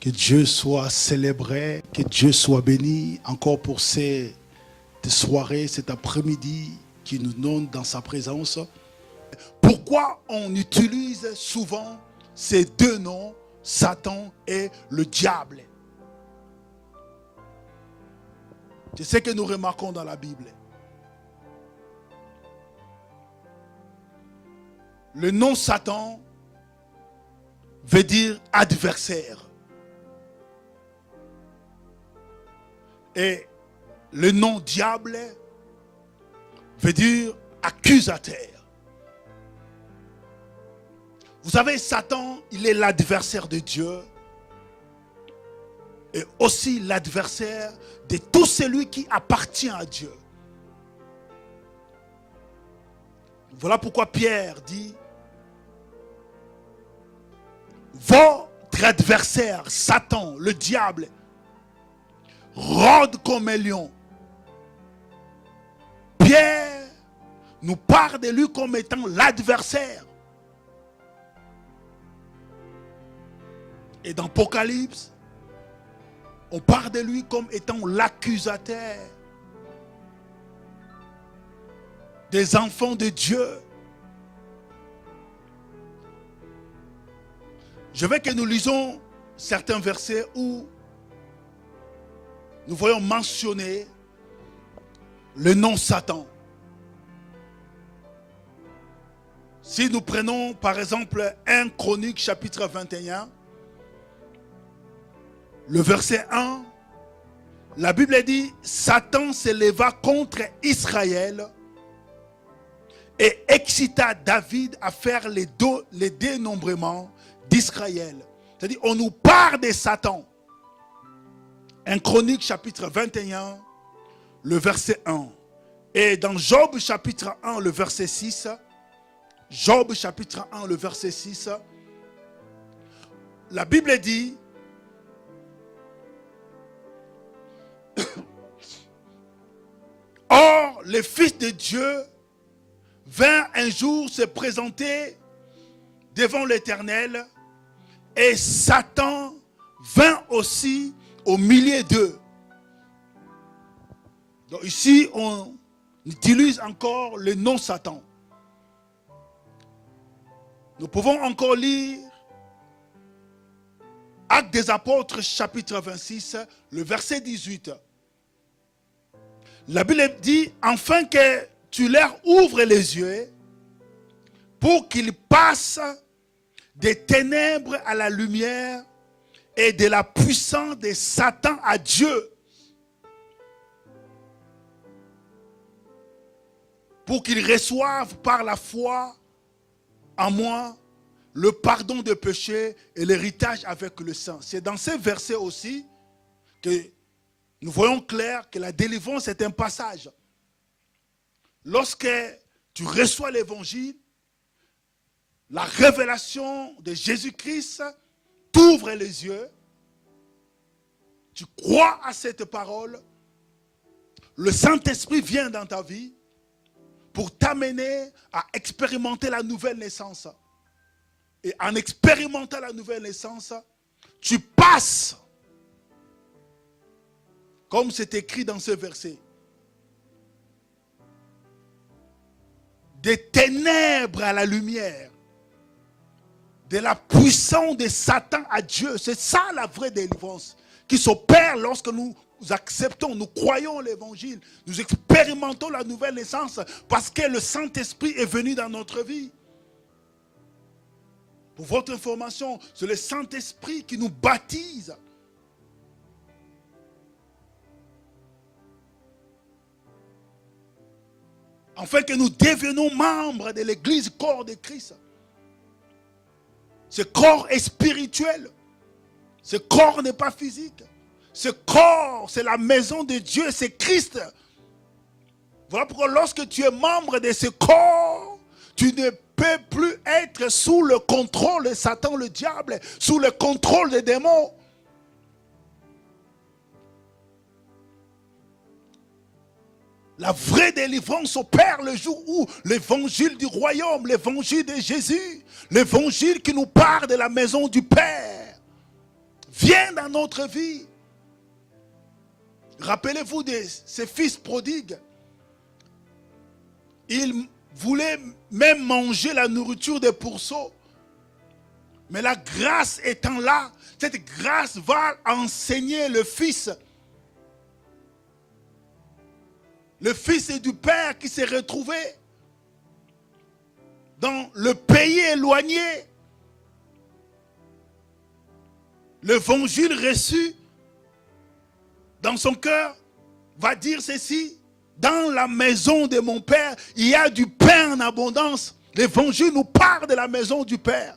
Que Dieu soit célébré, que Dieu soit béni encore pour cette soirée, cet après-midi qui nous donne dans sa présence. Pourquoi on utilise souvent ces deux noms, Satan et le diable? C'est ce que nous remarquons dans la Bible. Le nom Satan veut dire adversaire. Et le nom diable veut dire accusateur. Vous savez, Satan, il est l'adversaire de Dieu et aussi l'adversaire de tout celui qui appartient à Dieu. Voilà pourquoi Pierre dit: votre adversaire, Satan, le diable, rôde comme un lion. Pierre nous parle de lui comme étant l'adversaire. Et dans l'Apocalypse, on parle de lui comme étant l'accusateur des enfants de Dieu. Je veux que nous lisons certains versets où nous voyons mentionner le nom Satan. Si nous prenons par exemple 1 Chronique chapitre 21, le verset 1, la Bible dit: Satan s'éleva contre Israël et excita David à faire les dénombrements d'Israël. C'est-à-dire, on nous parle de Satan. 1 Chronique chapitre 21, le verset 1. Et dans Job chapitre 1, le verset 6, Job chapitre 1, le verset 6, la Bible dit: Or, les fils de Dieu vinrent un jour se présenter devant l'Éternel, et Satan vint aussi au milieu d'eux. Donc ici, on utilise encore le nom Satan. Nous pouvons encore lire Actes des Apôtres, chapitre 26, le verset 18. La Bible dit: afin que tu leur ouvres les yeux pour qu'ils passent des ténèbres à la lumière et de la puissance de Satan à Dieu, pour qu'ils reçoivent par la foi en moi le pardon des péchés et l'héritage avec le sang. C'est dans ces versets aussi que nous voyons clair que la délivrance est un passage. Lorsque tu reçois l'évangile, la révélation de Jésus-Christ t'ouvre les yeux, tu crois à cette parole, le Saint-Esprit vient dans ta vie pour t'amener à expérimenter la nouvelle naissance. Et en expérimentant la nouvelle naissance, tu passes, comme c'est écrit dans ce verset, des ténèbres à la lumière, de la puissance de Satan à Dieu. C'est ça la vraie délivrance qui s'opère lorsque nous acceptons, nous croyons l'évangile, nous expérimentons la nouvelle naissance parce que le Saint-Esprit est venu dans notre vie. Pour votre information, c'est le Saint-Esprit qui nous baptise. Afin que nous devenions membres de l'Église, corps de Christ. Ce corps est spirituel. Ce corps n'est pas physique. Ce corps, c'est la maison de Dieu, c'est Christ. Voilà pourquoi lorsque tu es membre de ce corps, tu ne peux plus être sous le contrôle de Satan, le diable, sous le contrôle des démons. La vraie délivrance opère le jour où l'évangile du royaume, l'évangile de Jésus, l'évangile qui nous parle de la maison du Père, vient dans notre vie. Rappelez-vous de ces fils prodigues. Ils voulaient même manger la nourriture des pourceaux. Mais la grâce étant là, cette grâce va enseigner le fils. Le fils du père qui s'est retrouvé dans le pays éloigné. L'évangile reçu dans son cœur va dire ceci: dans la maison de mon père, il y a du pain en abondance. L'évangile nous parle de la maison du père.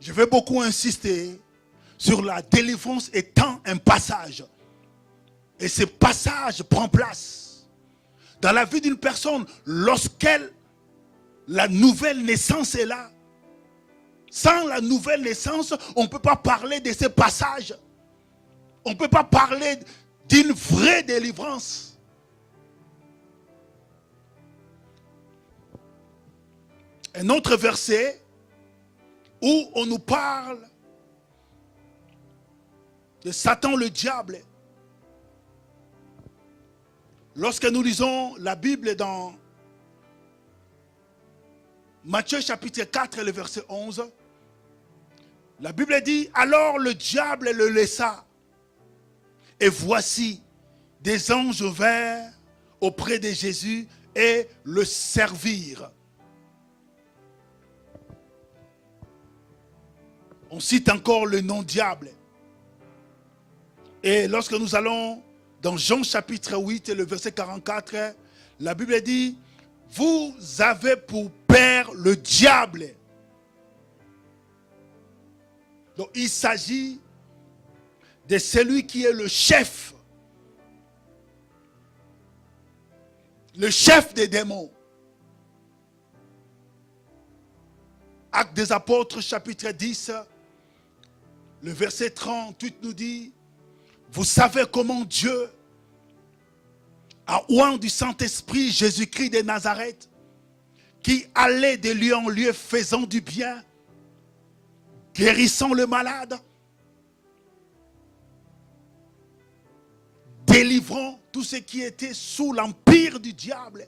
Je vais beaucoup insister sur la délivrance étant un passage. Et ce passage prend place dans la vie d'une personne lorsqu'elle, la nouvelle naissance est là. Sans la nouvelle naissance, on ne peut pas parler de ce passage. On ne peut pas parler d'une vraie délivrance. Un autre verset où on nous parle de Satan le diable. Lorsque nous lisons la Bible dans Matthieu chapitre 4, le verset 11, la Bible dit: alors le diable le laissa, et voici des anges vinrent auprès de Jésus et le servirent. On cite encore le nom diable. Et lorsque nous allons dans Jean chapitre 8 et le verset 44, la Bible dit: vous avez pour père le diable. Donc il s'agit de celui qui est le chef des démons. Actes des apôtres chapitre 10, le verset 38 nous dit: vous savez comment Dieu a oint du Saint-Esprit Jésus-Christ de Nazareth, qui allait de lieu en lieu faisant du bien, guérissant le malade, délivrant tout ce qui était sous l'empire du diable.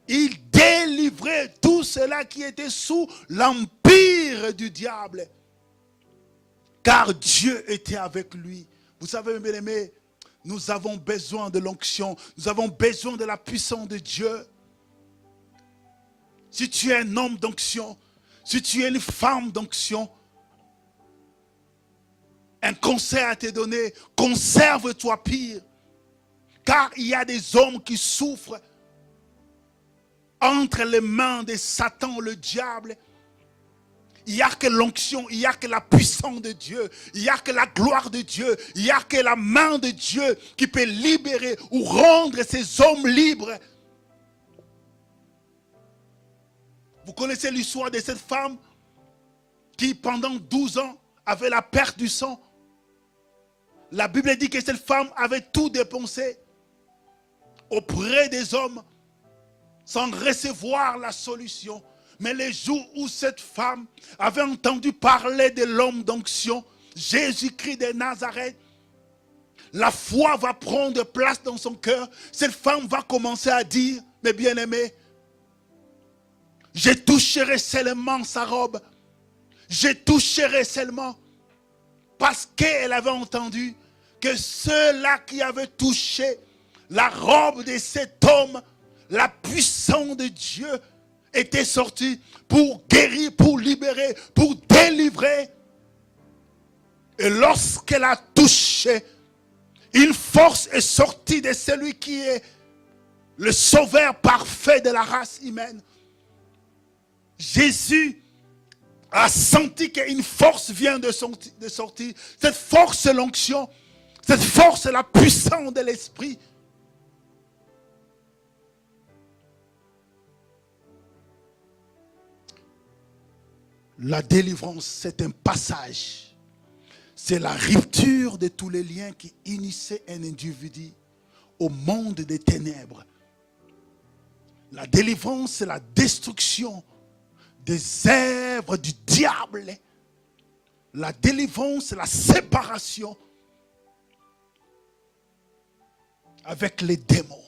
Il délivrait tout cela qui était sous l'empire du diable. Car Dieu était avec lui. Vous savez, mes bien-aimés, nous avons besoin de l'onction. Nous avons besoin de la puissance de Dieu. Si tu es un homme d'onction, si tu es une femme d'onction, un conseil à te donner: conserve-toi pire. Car il y a des hommes qui souffrent entre les mains de Satan, le diable. Il n'y a que l'onction, il n'y a que la puissance de Dieu, il n'y a que la gloire de Dieu, il n'y a que la main de Dieu qui peut libérer ou rendre ces hommes libres. Vous connaissez l'histoire de cette femme qui pendant 12 ans avait la perte du sang. La Bible dit que cette femme avait tout dépensé auprès des hommes sans recevoir la solution. Mais les jours où cette femme avait entendu parler de l'homme d'onction, Jésus-Christ de Nazareth, la foi va prendre place dans son cœur. Cette femme va commencer à dire: mes bien-aimés, je toucherai seulement sa robe. Je toucherai seulement. Parce qu'elle avait entendu que ceux-là qui avaient touché la robe de cet homme, la puissance de Dieu était sortie pour guérir, pour libérer, pour délivrer. Et lorsqu'elle a touché, une force est sortie de celui qui est le sauveur parfait de la race humaine. Jésus a senti qu'une force vient de sortir. Cette force, c'est l'onction. Cette force, c'est la puissance de l'esprit. La délivrance, c'est un passage. C'est la rupture de tous les liens qui unissaient un individu au monde des ténèbres. La délivrance, c'est la destruction des œuvres du diable. La délivrance, c'est la séparation avec les démons.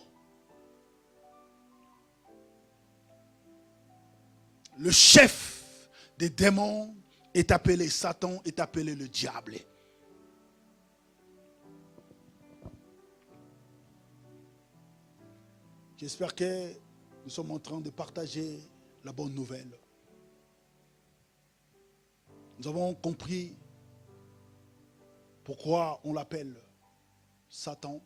Le chef des démons est appelé Satan, est appelé le diable. J'espère que nous sommes en train de partager la bonne nouvelle. Nous avons compris pourquoi on l'appelle Satan,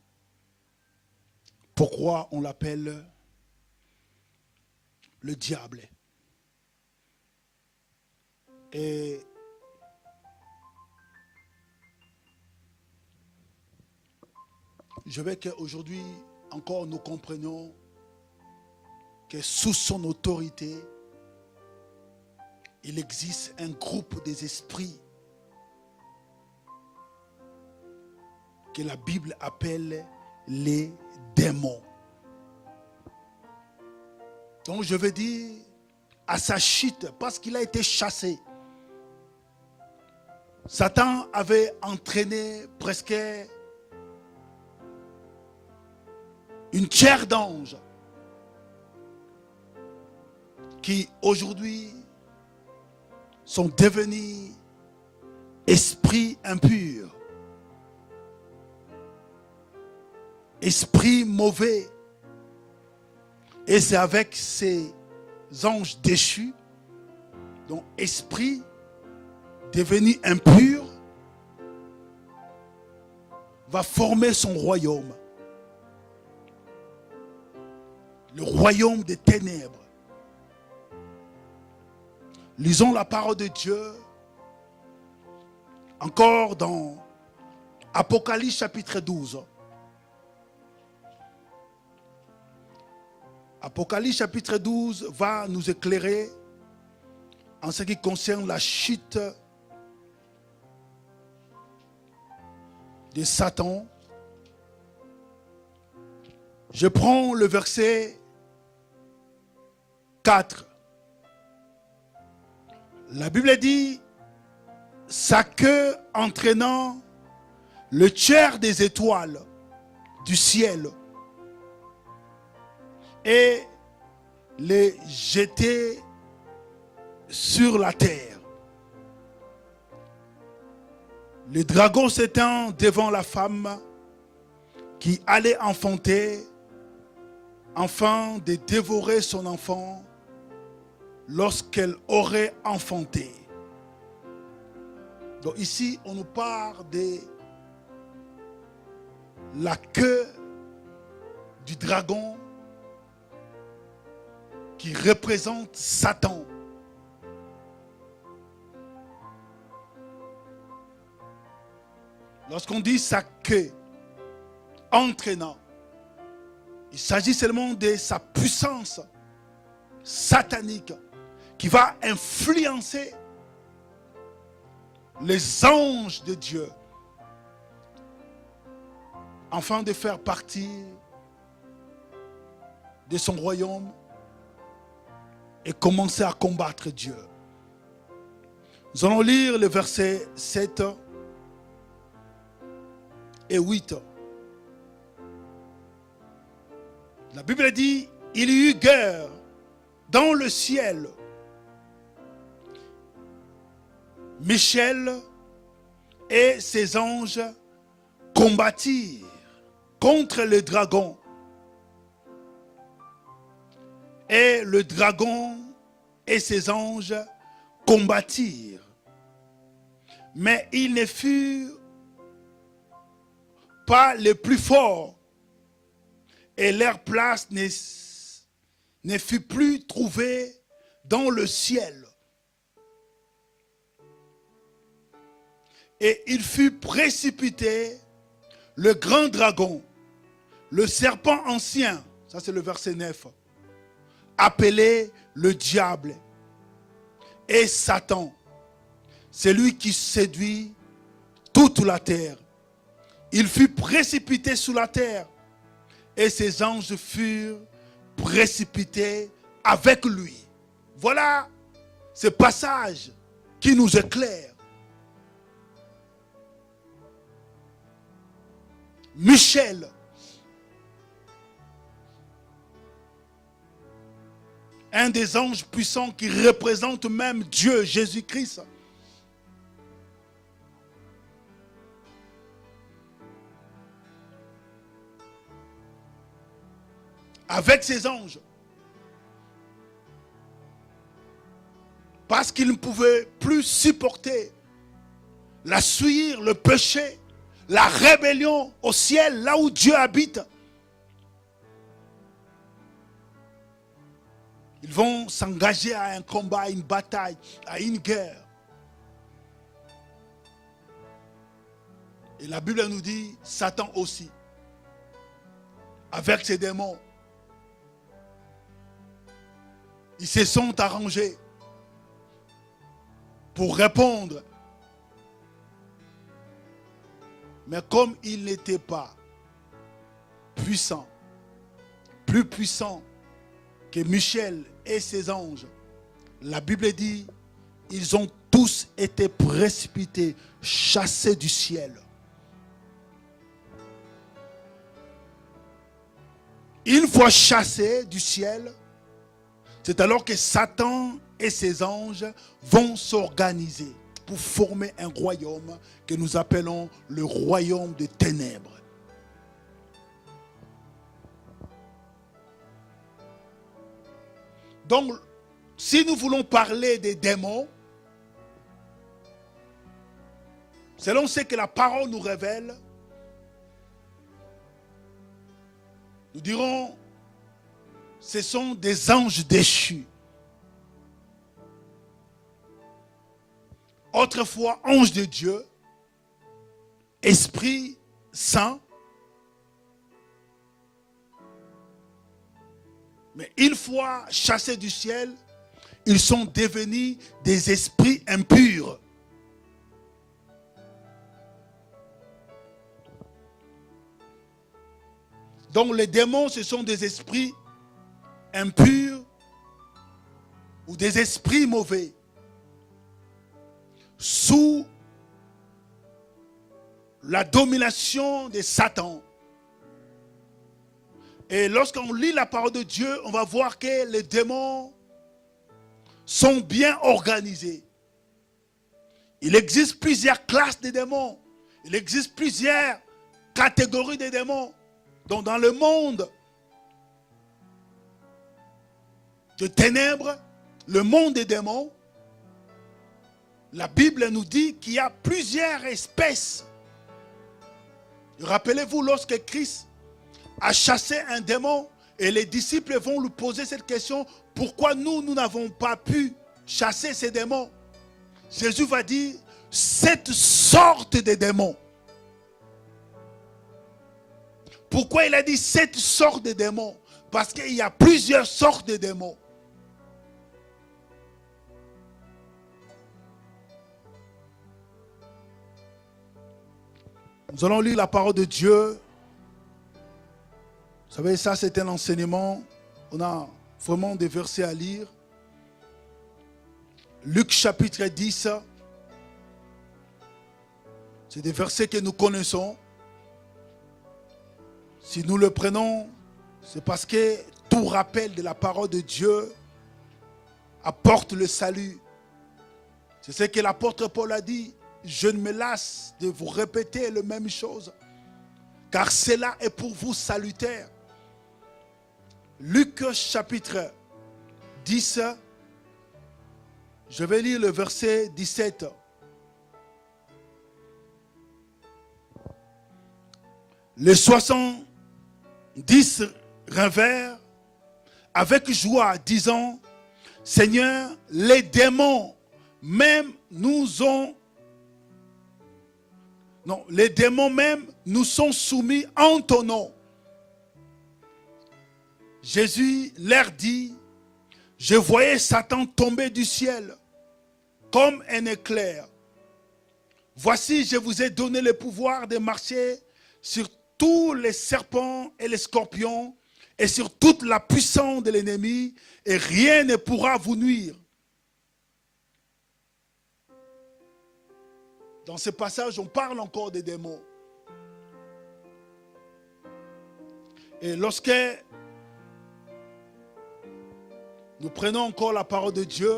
pourquoi on l'appelle le diable. Et je veux qu'aujourd'hui encore nous comprenions que sous son autorité, il existe un groupe des esprits que la Bible appelle les démons. Donc je veux dire, à sa chute, parce qu'il a été chassé, Satan avait entraîné presque une chair d'ange qui aujourd'hui sont devenus esprits impurs, esprits mauvais. Et c'est avec ces anges déchus, donc esprits devenus impurs, va former son royaume. Le royaume des ténèbres. Lisons la parole de Dieu encore dans Apocalypse chapitre 12. Apocalypse chapitre 12 va nous éclairer en ce qui concerne la chute de Satan. Je prends le verset 4. La Bible dit, sa queue entraînant le tiers des étoiles du ciel et les jeter sur la terre. Le dragon s'étend devant la femme qui allait enfanter, afin de dévorer son enfant lorsqu'elle aurait enfanté. Donc ici, on nous parle de la queue du dragon qui représente Satan. Lorsqu'on dit sa queue entraînant, il s'agit seulement de sa puissance satanique qui va influencer les anges de Dieu afin de faire partie de son royaume et commencer à combattre Dieu. Nous allons lire le verset 7 et 8. La Bible dit, il y eut guerre dans le ciel. Michel et ses anges combattirent contre le dragon. Et le dragon et ses anges combattirent. Mais ils ne furent pas les plus forts. Et leur place ne fut plus trouvée dans le ciel. Et il fut précipité, le grand dragon, le serpent ancien, ça c'est le verset 9, appelé le diable et Satan, celui qui séduit toute la terre. Il fut précipité sous la terre et ses anges furent précipités avec lui. Voilà ce passage qui nous éclaire. Michel, un des anges puissants qui représente même Dieu, Jésus-Christ. Avec ses anges. Parce qu'il ne pouvait plus supporter la souillure, le péché, la rébellion au ciel, là où Dieu habite. Ils vont s'engager à un combat, à une bataille, à une guerre. Et la Bible nous dit, Satan aussi, avec ses démons, ils se sont arrangés pour répondre. Mais comme ils n'étaient pas puissants, plus puissants que Michel et ses anges, la Bible dit, ils ont tous été précipités, chassés du ciel. Une fois chassés du ciel, c'est alors que Satan et ses anges vont s'organiser pour former un royaume que nous appelons le royaume des ténèbres. Donc, si nous voulons parler des démons, selon ce que la parole nous révèle, nous dirons, ce sont des anges déchus. Autrefois, anges de Dieu, Esprit Saint. Mais une fois chassés du ciel, ils sont devenus des esprits impurs. Donc les démons, ce sont des esprits impurs ou des esprits mauvais sous la domination de Satan. Et lorsqu'on lit la parole de Dieu, on va voir que les démons sont bien organisés. Il existe plusieurs classes de démons. Il existe plusieurs catégories de démons. Donc dans le monde de ténèbres, le monde des démons, la Bible nous dit qu'il y a plusieurs espèces. Rappelez-vous, lorsque Christ a chassé un démon et les disciples vont lui poser cette question, pourquoi nous n'avons pas pu chasser ces démons? Jésus va dire, cette sorte de démons. Pourquoi il a dit cette sorte de démons? Parce qu'il y a plusieurs sortes de démons. Nous allons lire la parole de Dieu. Vous savez, ça c'est un enseignement. On a vraiment des versets à lire. Luc chapitre 10. C'est des versets que nous connaissons. Si nous le prenons, c'est parce que tout rappel de la parole de Dieu apporte le salut. C'est ce que l'apôtre Paul a dit. Je ne me lasse de vous répéter les mêmes choses, car cela est pour vous salutaire. Luc chapitre 10, je vais lire le verset 17. Les 70 revinrent avec joie, disant, Seigneur, les démons même les démons même nous sont soumis en ton nom. Jésus leur dit, je voyais Satan tomber du ciel comme un éclair. Voici, je vous ai donné le pouvoir de marcher sur tous les serpents et les scorpions et sur toute la puissance de l'ennemi, et rien ne pourra vous nuire. Dans ce passage, on parle encore des démons. Et lorsque nous prenons encore la parole de Dieu,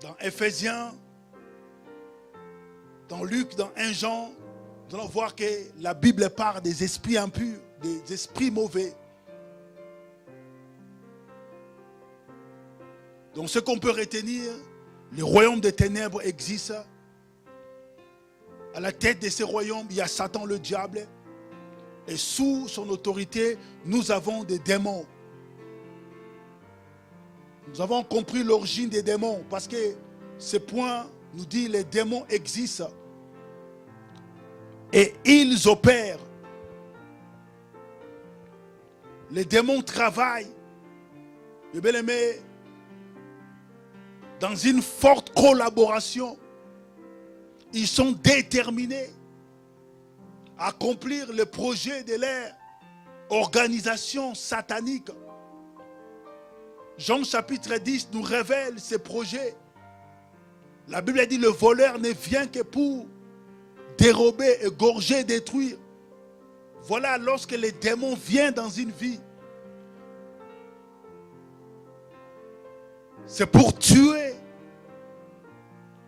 dans Éphésiens, dans Luc, dans 1 Jean, nous allons voir que la Bible parle des esprits impurs, des esprits mauvais. Donc ce qu'on peut retenir, le royaume des ténèbres existe. À la tête de ce royaume, il y a Satan le diable. Et sous son autorité, nous avons des démons. Nous avons compris l'origine des démons parce que ce point nous dit que les démons existent. Et ils opèrent. Les démons travaillent. Mes bien-aimés, dans une forte collaboration. Ils sont déterminés à accomplir le projet de leur organisation satanique. Jean chapitre 10 nous révèle ces projets. La Bible dit le voleur ne vient que pour dérober, égorger, détruire. Voilà lorsque les démons viennent dans une vie. C'est pour tuer.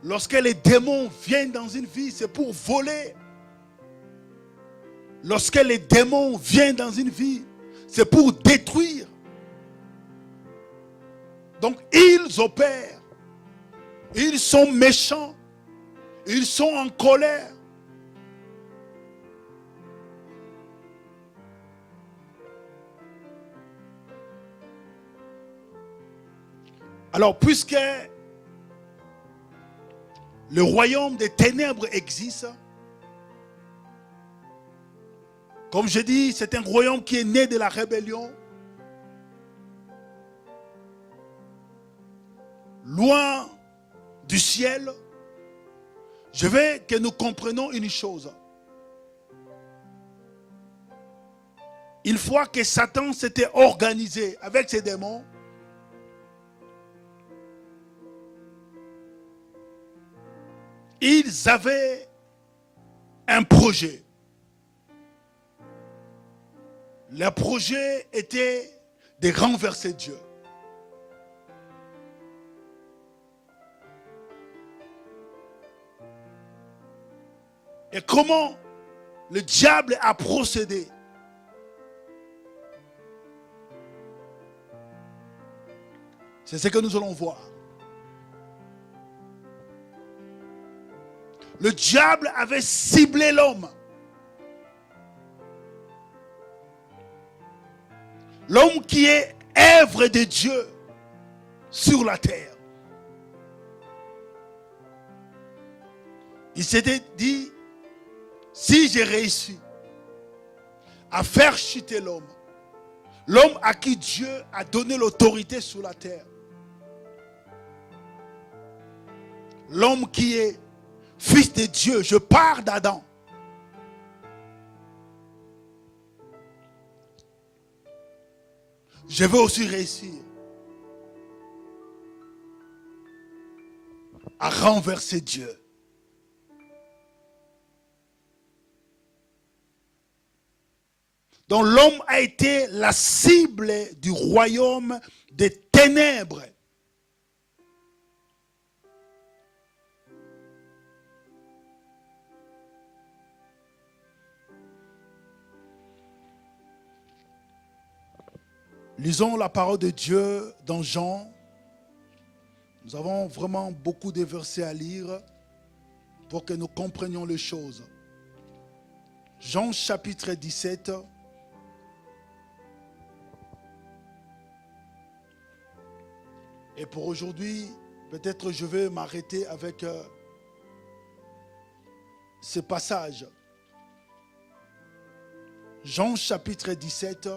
Lorsque les démons viennent dans une vie, c'est pour voler. Lorsque les démons viennent dans une vie, c'est pour détruire. Donc ils opèrent. Ils sont méchants. Ils sont en colère. Alors, puisque le royaume des ténèbres existe, comme je dis, c'est un royaume qui est né de la rébellion. Loin du ciel, je veux que nous comprenions une chose. Une fois que Satan s'était organisé avec ses démons, ils avaient un projet. Le projet était de renverser Dieu. Et comment le diable a procédé? C'est ce que nous allons voir. Le diable avait ciblé l'homme. L'homme qui est œuvre de Dieu sur la terre. Il s'était dit, si j'ai réussi à faire chuter l'homme, l'homme à qui Dieu a donné l'autorité sur la terre, l'homme qui est fils de Dieu, je pars d'Adam. Je veux aussi réussir à renverser Dieu. Donc l'homme a été la cible du royaume des ténèbres. Lisons la parole de Dieu dans Jean. Nous avons vraiment beaucoup de versets à lire pour que nous comprenions les choses. Jean chapitre 17. Et pour aujourd'hui, peut-être je vais m'arrêter avec ce passage. Jean chapitre 17.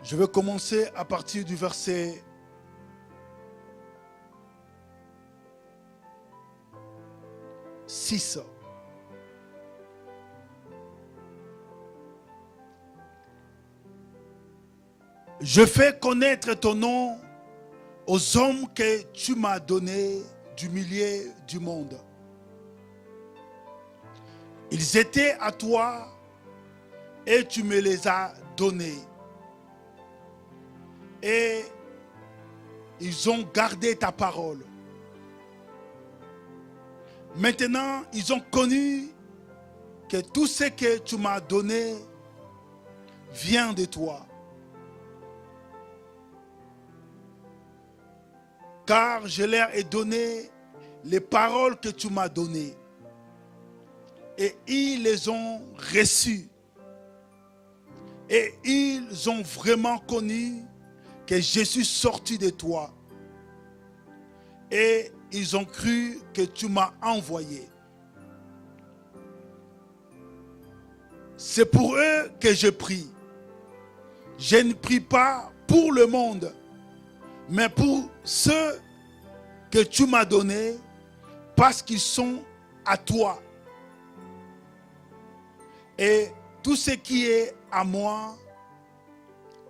Je vais commencer à partir du verset 6. Je fais connaître ton nom aux hommes que tu m'as donnés du milieu du monde. Ils étaient à toi et tu me les as donnés. Et ils ont gardé ta parole. Maintenant, ils ont connu que tout ce que tu m'as donné vient de toi. Car je leur ai donné les paroles que tu m'as données. Et ils les ont reçues. Et ils ont vraiment connu que je suis sorti de toi. Et ils ont cru que tu m'as envoyé. C'est pour eux que je prie. Je ne prie pas pour le monde, mais pour ceux que tu m'as donnés, parce qu'ils sont à toi. Et tout ce qui est à moi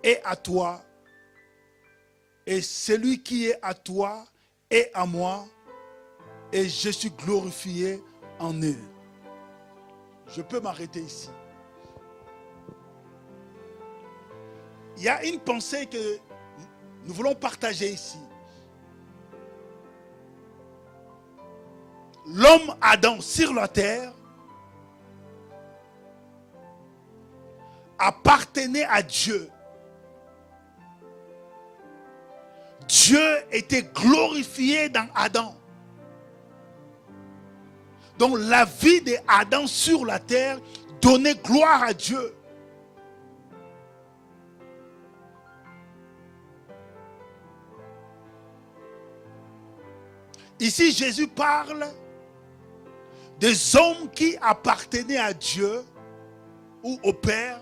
est à toi. Et celui qui est à toi est à moi. Et je suis glorifié en eux. Je peux m'arrêter ici. Il y a une pensée que nous voulons partager ici. L'homme Adam sur la terre appartenait à Dieu. Dieu était glorifié dans Adam. Donc la vie d'Adam sur la terre donnait gloire à Dieu. Ici, Jésus parle des hommes qui appartenaient à Dieu ou au Père,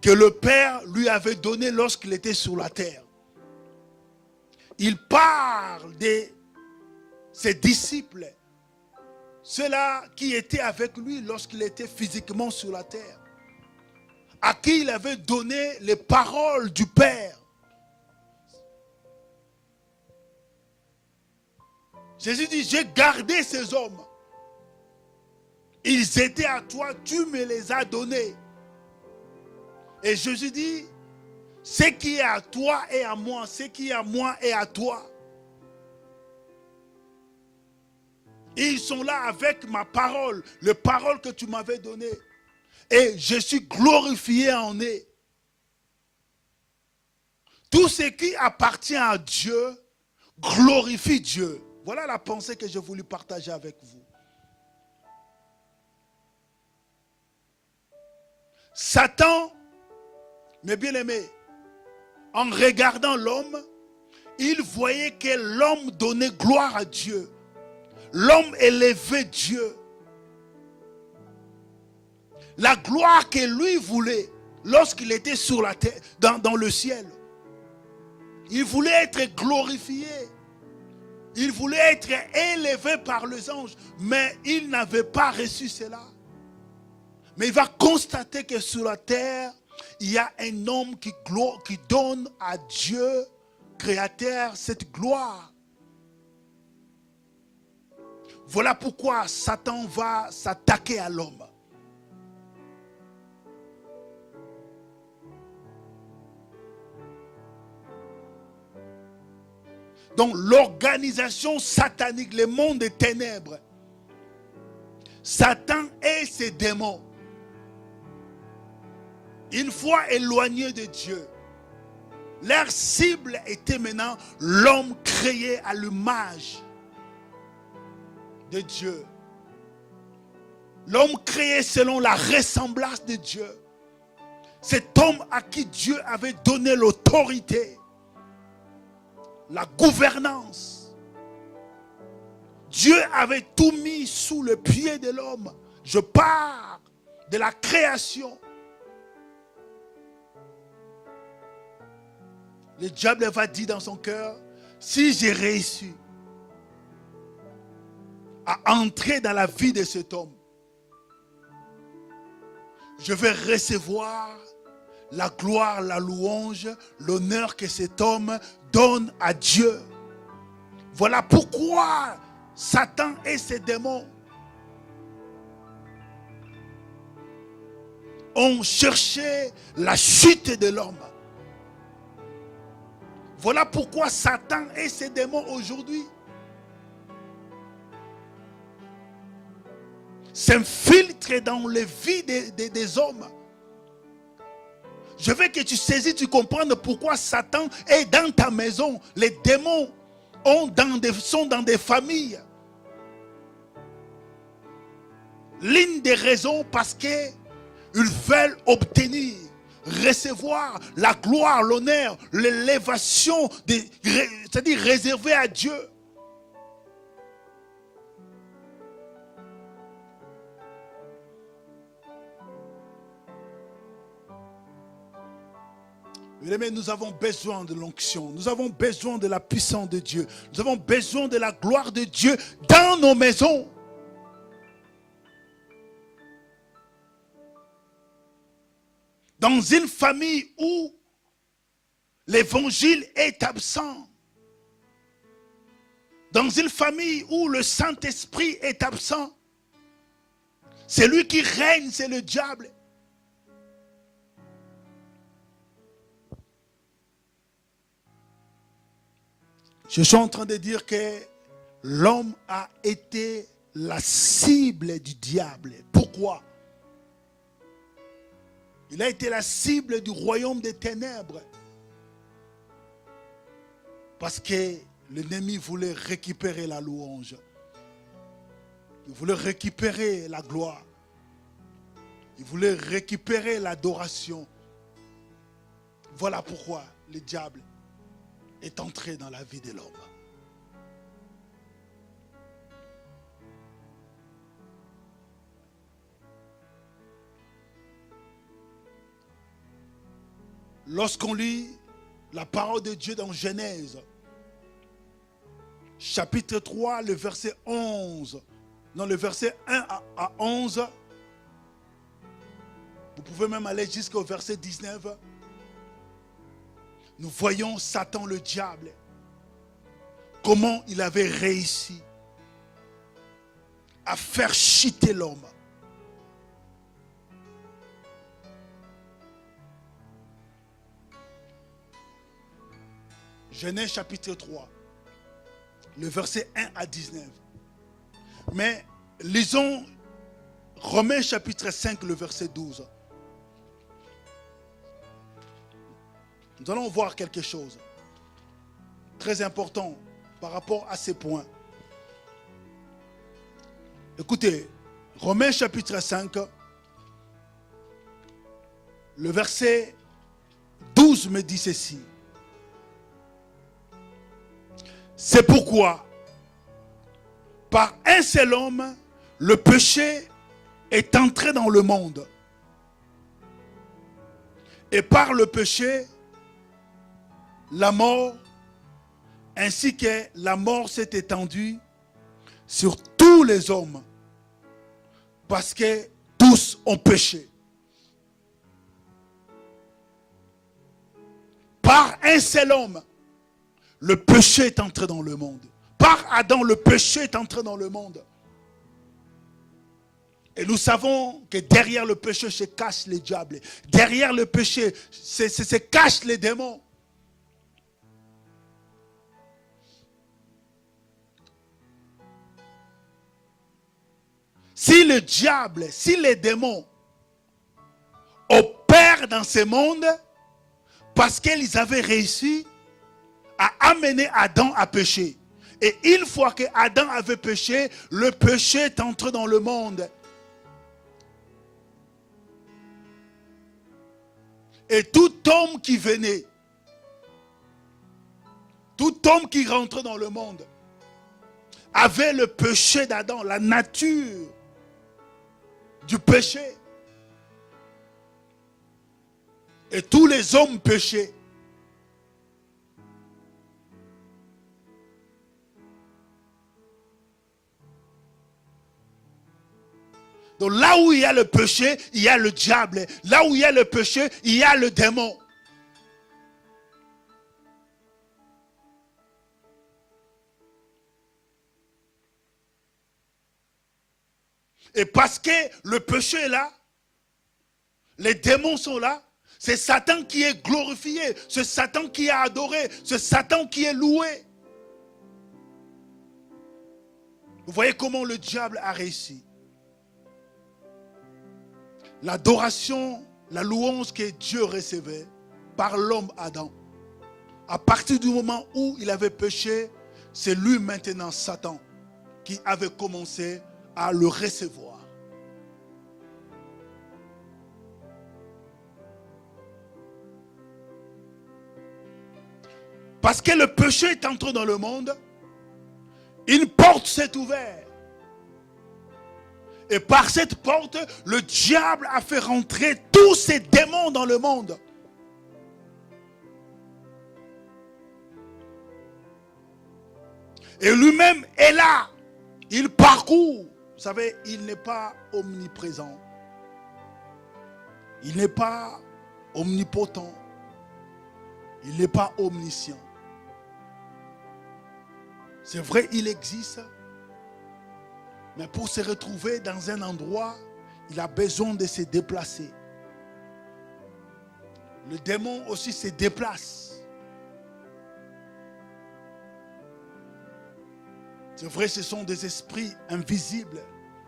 que le Père lui avait donné lorsqu'il était sur la terre. Il parle de ses disciples, ceux-là qui étaient avec lui lorsqu'il était physiquement sur la terre, à qui il avait donné les paroles du Père. Jésus dit, j'ai gardé ces hommes. Ils étaient à toi, tu me les as donnés. Et Jésus dit, ce qui est à toi est à moi, ce qui est à moi est à toi. Et ils sont là avec ma parole, les paroles que tu m'avais données. Et je suis glorifié en eux. Tout ce qui appartient à Dieu glorifie Dieu. Voilà la pensée que j'ai voulu partager avec vous. Satan, mes bien-aimés, en regardant l'homme, il voyait que l'homme donnait gloire à Dieu. L'homme élevait Dieu. La gloire que lui voulait lorsqu'il était sur la terre, dans le ciel. Il voulait être glorifié. Il voulait être élevé par les anges, mais il n'avait pas reçu cela. Mais il va constater que sur la terre, il y a un homme qui donne à Dieu, Créateur, cette gloire. Voilà pourquoi Satan va s'attaquer à l'homme. Donc l'organisation satanique, le monde des ténèbres, Satan et ses démons, une fois éloignés de Dieu, leur cible était maintenant l'homme créé à l'image de Dieu. L'homme créé selon la ressemblance de Dieu. Cet homme à qui Dieu avait donné l'autorité, la gouvernance. Dieu avait tout mis sous le pied de l'homme. Je parle de la création. Le diable va dire dans son cœur, si j'ai réussi, à entrer dans la vie de cet homme. Je vais recevoir la gloire, la louange, l'honneur que cet homme donne à Dieu. Voilà pourquoi Satan et ses démons ont cherché la chute de l'homme. Voilà pourquoi Satan et ses démons aujourd'hui s'infiltrent dans les vies des hommes. Je veux que tu saisisses, tu comprennes pourquoi Satan est dans ta maison. Les démons sont dans des familles. L'une des raisons, parce qu'ils veulent obtenir, recevoir la gloire, l'honneur, l'élévation, c'est-à-dire réservée à Dieu. Mais nous avons besoin de l'onction, nous avons besoin de la puissance de Dieu, nous avons besoin de la gloire de Dieu dans nos maisons. Dans une famille où l'évangile est absent, dans une famille où le Saint-Esprit est absent, celui qui règne, c'est le diable. Je suis en train de dire que l'homme a été la cible du diable. Pourquoi? Il a été la cible du royaume des ténèbres. Parce que l'ennemi voulait récupérer la louange. Il voulait récupérer la gloire. Il voulait récupérer l'adoration. Voilà pourquoi le diable est entré dans la vie de l'homme. Lorsqu'on lit la parole de Dieu dans Genèse, chapitre 3, le verset 11, dans le verset 1 à 11, vous pouvez même aller jusqu'au verset 19, nous voyons Satan le diable, comment il avait réussi à faire chuter l'homme. Genèse chapitre 3, le verset 1 à 19. Mais lisons Romains chapitre 5, le verset 12. Nous allons voir quelque chose très important par rapport à ces points. Écoutez, Romains chapitre 5, le verset 12 me dit ceci. C'est pourquoi, par un seul homme, le péché est entré dans le monde. Et par le péché, la mort, ainsi que la mort s'est étendue sur tous les hommes, parce que tous ont péché. Par un seul homme, le péché est entré dans le monde. Par Adam, le péché est entré dans le monde. Et nous savons que derrière le péché se cachent les diables. Derrière le péché se cachent les démons. Si le diable, si les démons opèrent dans ce monde, parce qu'ils avaient réussi à amener Adam à pécher. Et une fois que Adam avait péché, le péché est entré dans le monde. Et tout homme qui venait, tout homme qui rentrait dans le monde, avait le péché d'Adam, la nature du péché. Et tous les hommes péchaient. Donc là où il y a le péché, il y a le diable. Là où il y a le péché, il y a le démon. Et parce que le péché est là, les démons sont là, c'est Satan qui est glorifié, c'est Satan qui est adoré, c'est Satan qui est loué. Vous voyez comment le diable a réussi. L'adoration, la louange que Dieu recevait par l'homme Adam. À partir du moment où il avait péché, c'est lui maintenant, Satan, qui avait commencé à le recevoir. Parce que le péché est entré dans le monde, une porte s'est ouverte. Et par cette porte, le diable a fait rentrer tous ces démons dans le monde. Et lui-même est là. Il parcourt. Vous savez, il n'est pas omniprésent. Il n'est pas omnipotent. Il n'est pas omniscient. C'est vrai, il existe. Mais pour se retrouver dans un endroit, il a besoin de se déplacer. Le démon aussi se déplace. C'est vrai, ce sont des esprits invisibles.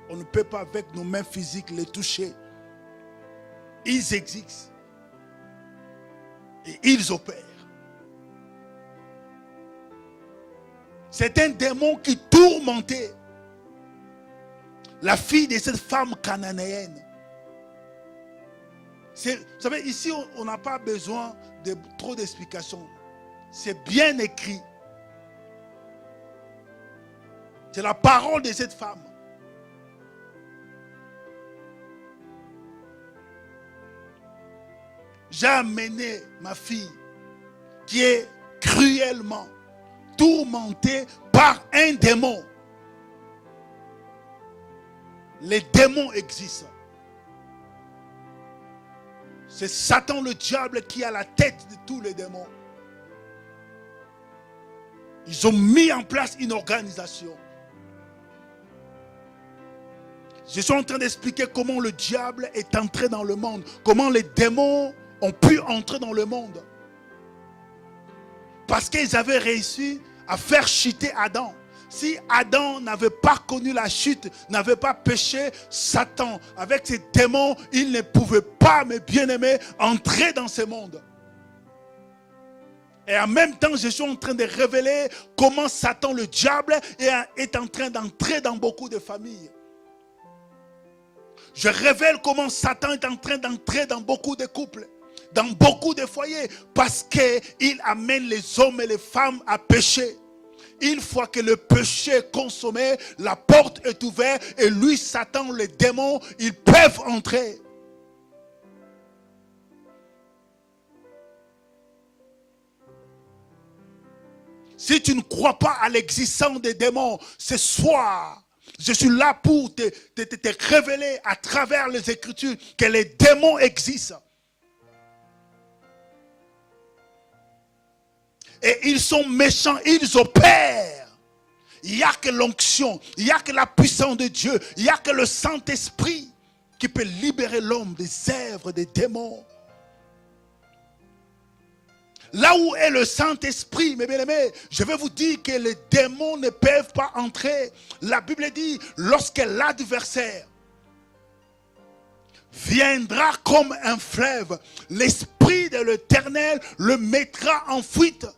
On ne peut pas avec nos mains physiques les toucher. Ils existent. Et ils opèrent. C'est un démon qui tourmentait la fille de cette femme cananéenne. Vous savez, ici, on n'a pas besoin de trop d'explications. C'est bien écrit. C'est la parole de cette femme. J'ai amené ma fille qui est cruellement tourmentée par un démon. Les démons existent. C'est Satan le diable qui a la tête de tous les démons. Ils ont mis en place une organisation. Je suis en train d'expliquer comment le diable est entré dans le monde. Comment les démons ont pu entrer dans le monde. Parce qu'ils avaient réussi à faire chuter Adam. Si Adam n'avait pas connu la chute, n'avait pas péché, Satan, avec ses démons, il ne pouvait pas, mes bien-aimés, entrer dans ce monde. Et en même temps, je suis en train de révéler comment Satan, le diable, est en train d'entrer dans beaucoup de familles. Je révèle comment Satan est en train d'entrer dans beaucoup de couples, dans beaucoup de foyers, parce qu'il amène les hommes et les femmes à pécher. Une fois que le péché est consommé, la porte est ouverte et lui, Satan, les démons, ils peuvent entrer. Si tu ne crois pas à l'existence des démons, ce soir, je suis là pour te révéler à travers les Écritures que les démons existent. Et ils sont méchants, ils opèrent. Il n'y a que l'onction, il n'y a que la puissance de Dieu, il n'y a que le Saint-Esprit qui peut libérer l'homme des œuvres des démons. Là où est le Saint-Esprit, mes bien-aimés, je vais vous dire que les démons ne peuvent pas entrer. La Bible dit, lorsque l'adversaire viendra comme un fleuve, l'Esprit de l'Éternel le mettra en fuite.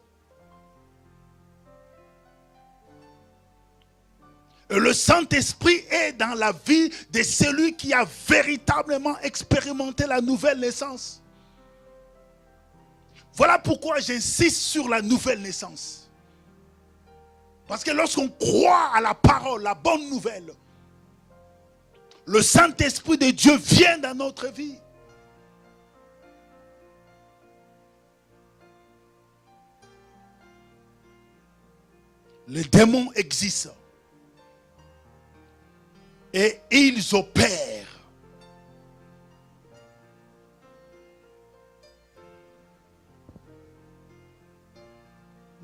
Et le Saint-Esprit est dans la vie de celui qui a véritablement expérimenté la nouvelle naissance. Voilà pourquoi j'insiste sur la nouvelle naissance. Parce que lorsqu'on croit à la parole, la bonne nouvelle, le Saint-Esprit de Dieu vient dans notre vie. Les démons existent. Et ils opèrent.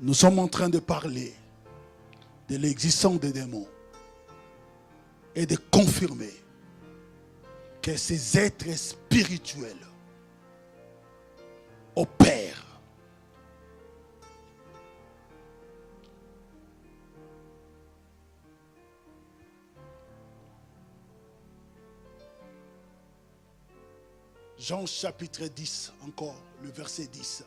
Nous sommes en train de parler de l'existence des démons et de confirmer que ces êtres spirituels opèrent. Jean chapitre 10, encore, le verset 10.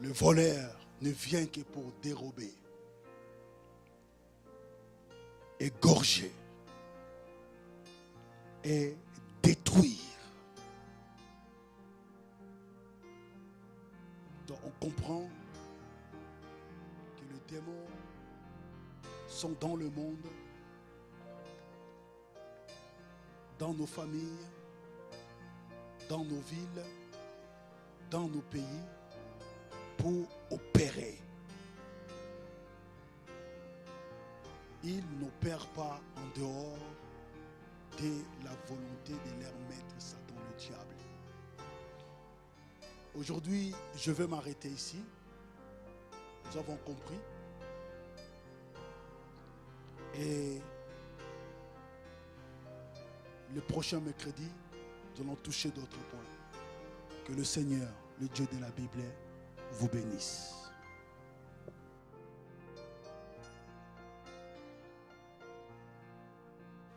Le voleur ne vient que pour dérober, égorger et détruire. Donc on comprend que les démons sont dans le monde, dans nos familles, dans nos villes, dans nos pays, pour opérer. Ils n'opèrent pas en dehors de la volonté de leur maître Satan, le diable. Aujourd'hui, je vais m'arrêter ici. Nous avons compris. Et le prochain mercredi, nous allons toucher d'autres points. Que le Seigneur, le Dieu de la Bible, vous bénisse.